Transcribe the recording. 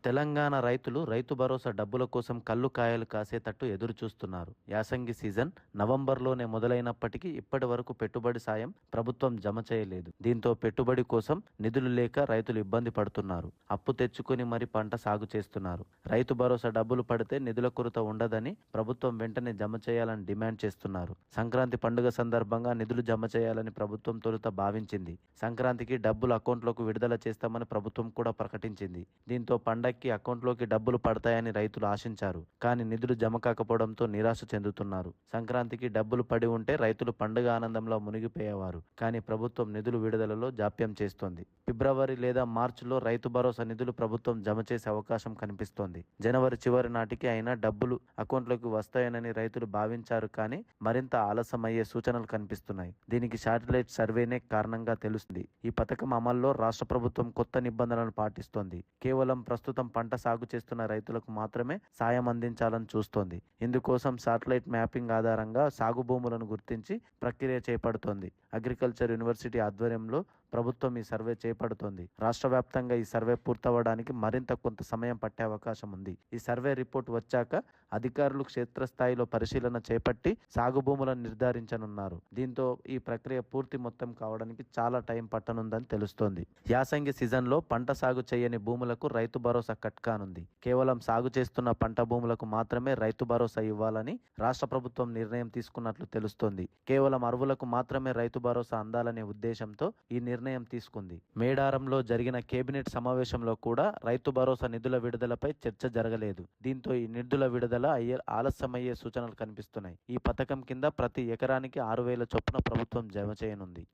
తెలంగాణ రైతులు రైతు భరోసా డబ్బుల కోసం కళ్ళు కాయలు కాసేటట్టు ఎదురు చూస్తున్నారు. యాసంగి సీజన్ నవంబర్లోనే మొదలైనప్పటికీ ఇప్పటి వరకు పెట్టుబడి సాయం ప్రభుత్వం జమ చేయలేదు. దీంతో పెట్టుబడి కోసం నిధులు లేక రైతులు ఇబ్బంది పడుతున్నారు. అప్పు తెచ్చుకొని మరి పంట సాగు చేస్తున్నారు. రైతు భరోసా డబ్బులు పడితే నిధుల కొరత ఉండదని ప్రభుత్వం వెంటనే జమ చేయాలని డిమాండ్ చేస్తున్నారు. సంక్రాంతి పండుగ సందర్భంగా నిధులు జమ చేయాలని ప్రభుత్వం తొలుత భావించింది. సంక్రాంతికి డబ్బులు అకౌంట్లోకి విడుదల చేస్తామని ప్రభుత్వం కూడా ప్రకటించింది. దీంతో పండగకి అకౌంట్లోకి డబ్బులు పడతాయని రైతులు ఆశించారు. కానీ నిధులు జమ కాకపోవడంతో నిరాశ చెందుతున్నారు. సంక్రాంతికి డబ్బులు పడి ఉంటే రైతులు పండుగ ఆనందంలో మునిగిపోయేవారు. కానీ ప్రభుత్వం నిధులు విడుదలలో జాప్యం చేస్తోంది. ఫిబ్రవరి లేదా మార్చిలో రైతు భరోసా నిధులు ప్రభుత్వం జమ చేసే అవకాశం కనిపిస్తోంది. జనవరి చివరి నాటికి అయినా డబ్బులు అకౌంట్లోకి వస్తాయనని రైతులు భావించారు. కానీ మరింత ఆలస్యమయ్యే సూచనలు కనిపిస్తున్నాయి. దీనికి శాటిలైట్ సర్వేనే కారణంగా తెలుస్తుంది. ఈ పథకం అమల్లో రాష్ట్ర ప్రభుత్వం కొత్త నిబంధనలు పాటిస్తోంది. కేవలం ప్రస్తుతం పంట సాగు చేస్తున్న రైతులకు మాత్రమే సాయం అందించాలని చూస్తోంది. ఇందుకోసం శాటిలైట్ మ్యాపింగ్ ఆధారంగా సాగు భూములను గుర్తించి ప్రక్రియ చేపడుతోంది. అగ్రికల్చర్ యూనివర్సిటీ ఆధ్వర్యంలో ప్రభుత్వం ఈ సర్వే చేపడుతోంది. రాష్ట్ర వ్యాప్తంగా ఈ సర్వే పూర్తవడానికి మరింత కొంత సమయం పట్టే అవకాశం ఉంది. ఈ సర్వే రిపోర్ట్ వచ్చాక అధికారులు క్షేత్రస్థాయిలో పరిశీలన చేపట్టి సాగు భూములను నిర్ధారించనున్నారు. దీంతో ఈ ప్రక్రియ పూర్తి మొత్తం కావడానికి చాలా టైం పట్టనుందని తెలుస్తోంది. యాసంగి సీజన్లో పంట సాగు చేయని భూములకు రైతు భరోసా కట్ కానుంది. కేవలం సాగు చేస్తున్న పంట భూములకు మాత్రమే రైతు భరోసా ఇవ్వాలని రాష్ట్ర ప్రభుత్వం నిర్ణయం తీసుకున్నట్లు తెలుస్తోంది. కేవలం అర్హులకు మాత్రమే రైతు భరోసా అందాలనే ఉద్దేశంతో ఈ నిర్ణయం తీసుకుంది. మేడారంలో జరిగిన కేబినెట్ సమావేశంలో కూడా రైతు భరోసా నిధుల విడుదలపై చర్చ జరగలేదు. దీంతో ఈ నిధుల విడుదల ఆలస్యమయ్యే సూచనలు కనిపిస్తున్నాయి. ఈ పథకం కింద ప్రతి ఎకరానికి 6,000 చొప్పున ప్రభుత్వం జమ చేయనుంది.